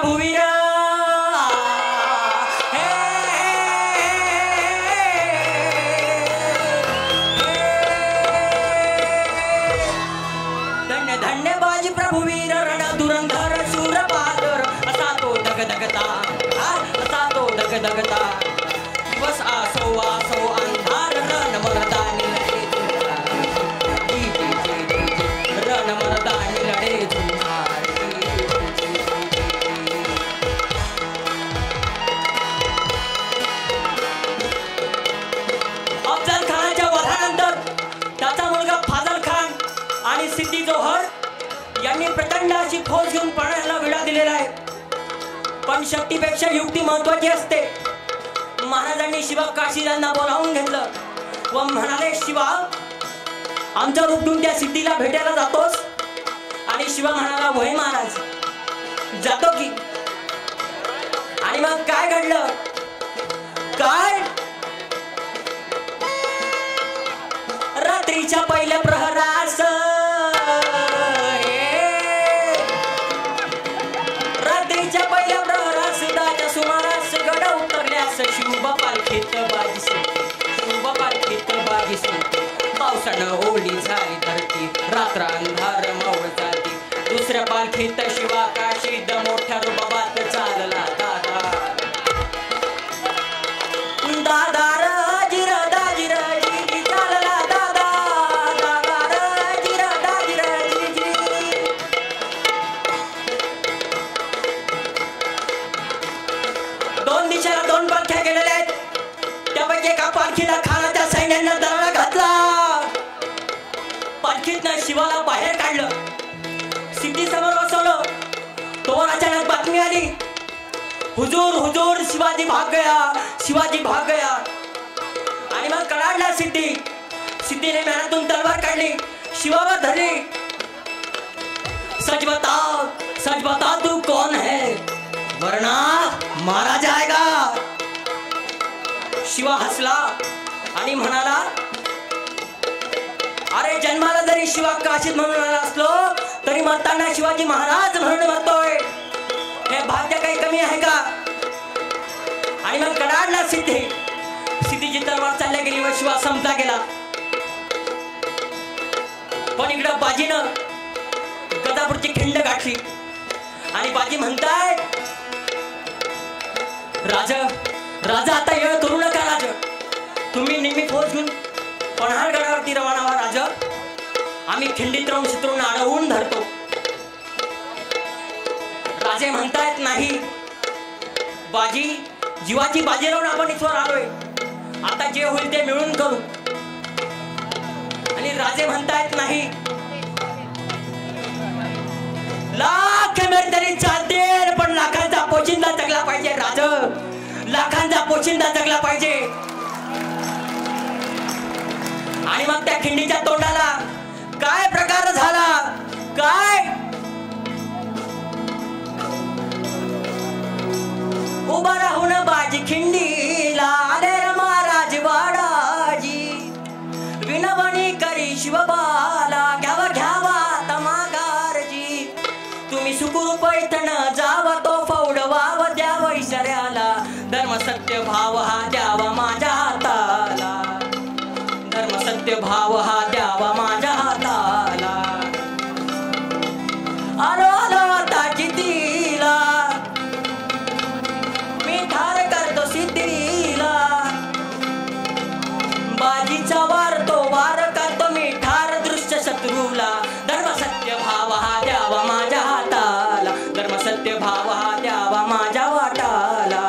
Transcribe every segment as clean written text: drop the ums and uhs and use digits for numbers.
प्रभुवीर धन्य धन्य बाजी प्रभुवीर रण दुरंधर शूरपादर असा तो दगदगता असा तो दगदगता दिवस आसो आसो अंधार रण मर्दानी रण मर्दानी लढे झुंजार अफजल खानाच्या वधानंतर त्याचा मुलगा फाजल खान आणि सिद्धी जोहर यांनी प्रचंड अशी फौज घेऊन पळायला विडा दिलेला आहे. पण शक्तीपेक्षा युक्ती महत्वाची असते. महाराजांनी शिवा काशीराजांना बोलावून घेतलं व म्हणाले, शिवा आमचा रूप घेऊन त्या सिद्धीला भेटायला जातोस? आणि शिवा म्हणाला, होय महाराज जातो की. आणि मग काय घडलं? काय रात्रीच्या पहिल्या प्रहरास रात्रीच्या पहिल्या प्रहरास दाच्या सुमारास गड उतरल्यास शिवबा पालखीत बाजी सुटली. शिवबा पालखीत बाजी सुटली. पावसानं ओली झाली धरती. रात्र अंधार मावळ जाती. दुसऱ्या पालखीत शिवा काशीद मोठ्या रुबाबात चालला दादा. दादा राजीर दाजीर जी चालला दादा. दादा राजीर दाजीर जी. दोन दिशेला दोन पालख्या गेलेल्या आहेत. त्यापैकी एका पालखीला खानाच्या सैन्यानं दरारा घातला. पालखीतनं शिवाला बाहेर काढलं. सिद्धी समोर बसवलं. तोवर अचानक बातमी आली, हुजूर हुजूर शिवाजी भाग गया, शिवाजी भाग गया. आणि मग कडाडला सिद्धी. सिद्धीने मनातून तलवार काढली, शिवावर धरली. सच बता तू कौन है, वरना मारा जाएगा. शिवा हसला आणि म्हणाला, अरे जन्माला जरी शिवा काशीत म्हणून आला असलो तरी मरताना शिवाजी महाराज म्हणून मरतोय. हे भाग्य काही कमी आहे का? आणि मग कडाडला सिद्धी. सिद्धीची तलवार चालल्या गेली व शिवा संपला गेला. पण इकडं बाजीनं गदापूरची खिंड गाठली आणि बाजी म्हणताय, राजा आता येळ करू नका राज. तुम्ही नेहमी फौज घेऊन पन्हाळगडावरती रवाना व्हा राज. आम्ही खिंडीत राहून शत्रूंना अडवून धरतो. राजे म्हणतायत, नाही बाजी जीवाची बाजी लावून आपण इथवर आलोय. आता जे होईल ते मिळून करू. आणि राजे म्हणतायत, नाही लाख मेर तरी चालतील पण लाखांचा पोशिंदा जगला पाहिजे राज. लाखांचा पोशिंदा जगला पाहिजे. आणि मग त्या खिंडीच्या तोंडाला काय प्रकार झाला? काय उभा राहून बाजी खिंडीला आले महाराज वाडाजी. विनवणी करी शिवबाला घ्यावा तमागारजी. तुम्ही सुखरूप पैठण जावा तो फौडवाव द्यावा इशाऱ्याला. धर्म सत्य भाव हा द्यावा माझ्या हाताला. धर्म सत्य भाव हा द्यावा माझ्या हाताला. आलो आता जितीला मी ठार करतो सिद्धीला. बाजीचा वार तो वार करतो मी ठार दृश्य शत्रूला. धर्म सत्य भाव हा द्यावा माझ्या हाताला. धर्म सत्य भाव हा द्यावा माझ्या वाटाला.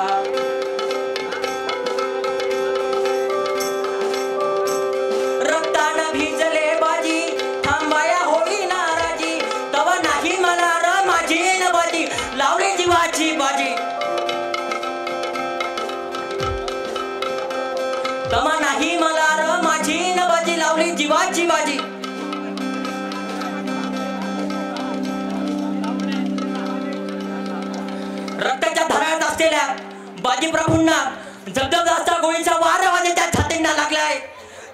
रक्तानं भिजले बाजी थांबाया होई नाराजी. तवा नाही मला र माझी न बाजी लावली जीवाची बाजी. तवा नाही मला र माझी न बाजी लावली जीवाची बाजी. रक्ताच्या धरात असलेल्या बाजी प्रभूंना जगदगदाचा गोळीचा वार वाजेच्या छातींना लागलाय.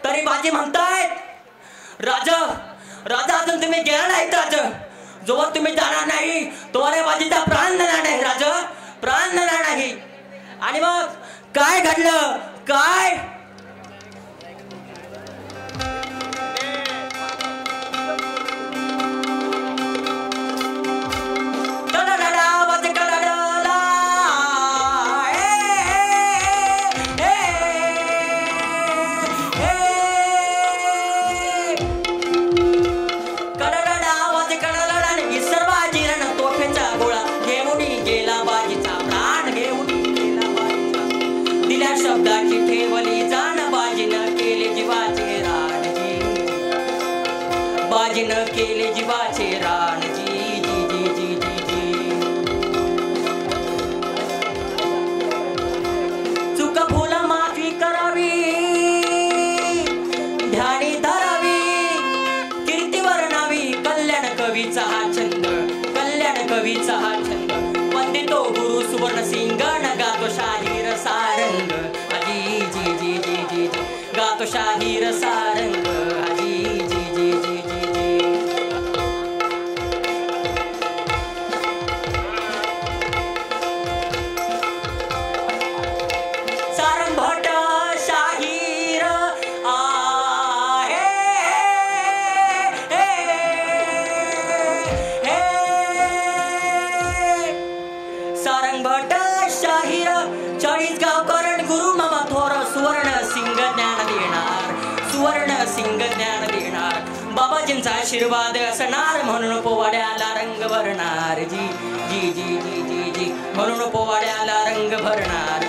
तरी बाजी म्हणतायत, राजा अजून तुम्ही गेला नाहीत राज. जोवर तुम्ही जाणार नाही तोवर बाजीचा प्राण देणार नाही राजा. काय घडलं काय? शब्दाची ठेवली जाण बाजीनं केले जीवाचे राणजी बाजीनं केले जीवाचे राणजी जी जी जी जी जी चुक भूल माफी करावी ध्यानी धरावी कीर्ती वर्णावी कल्याण कवीचा हा छंद कल्याण कवीचा हा छंद वंदितो गुरु सुवर्ण सिंगण गातो शाहीर सारंग जी जी जी जी जी गातो शाहीर सारंग जी जी जी जी जी जी सारंग भट शाहीर आहे सारंग भट शाहीर 40 गावकरण गुरु मामा थोर सुवर्ण सिंग ज्ञान देणार सुवर्ण सिंग ज्ञान देणार बाबाजींचा आशीर्वाद असणार म्हणून पोवाड्याला रंग भरणार जी जी जी जी जी जी म्हणून पोवाड्याला रंग भरणार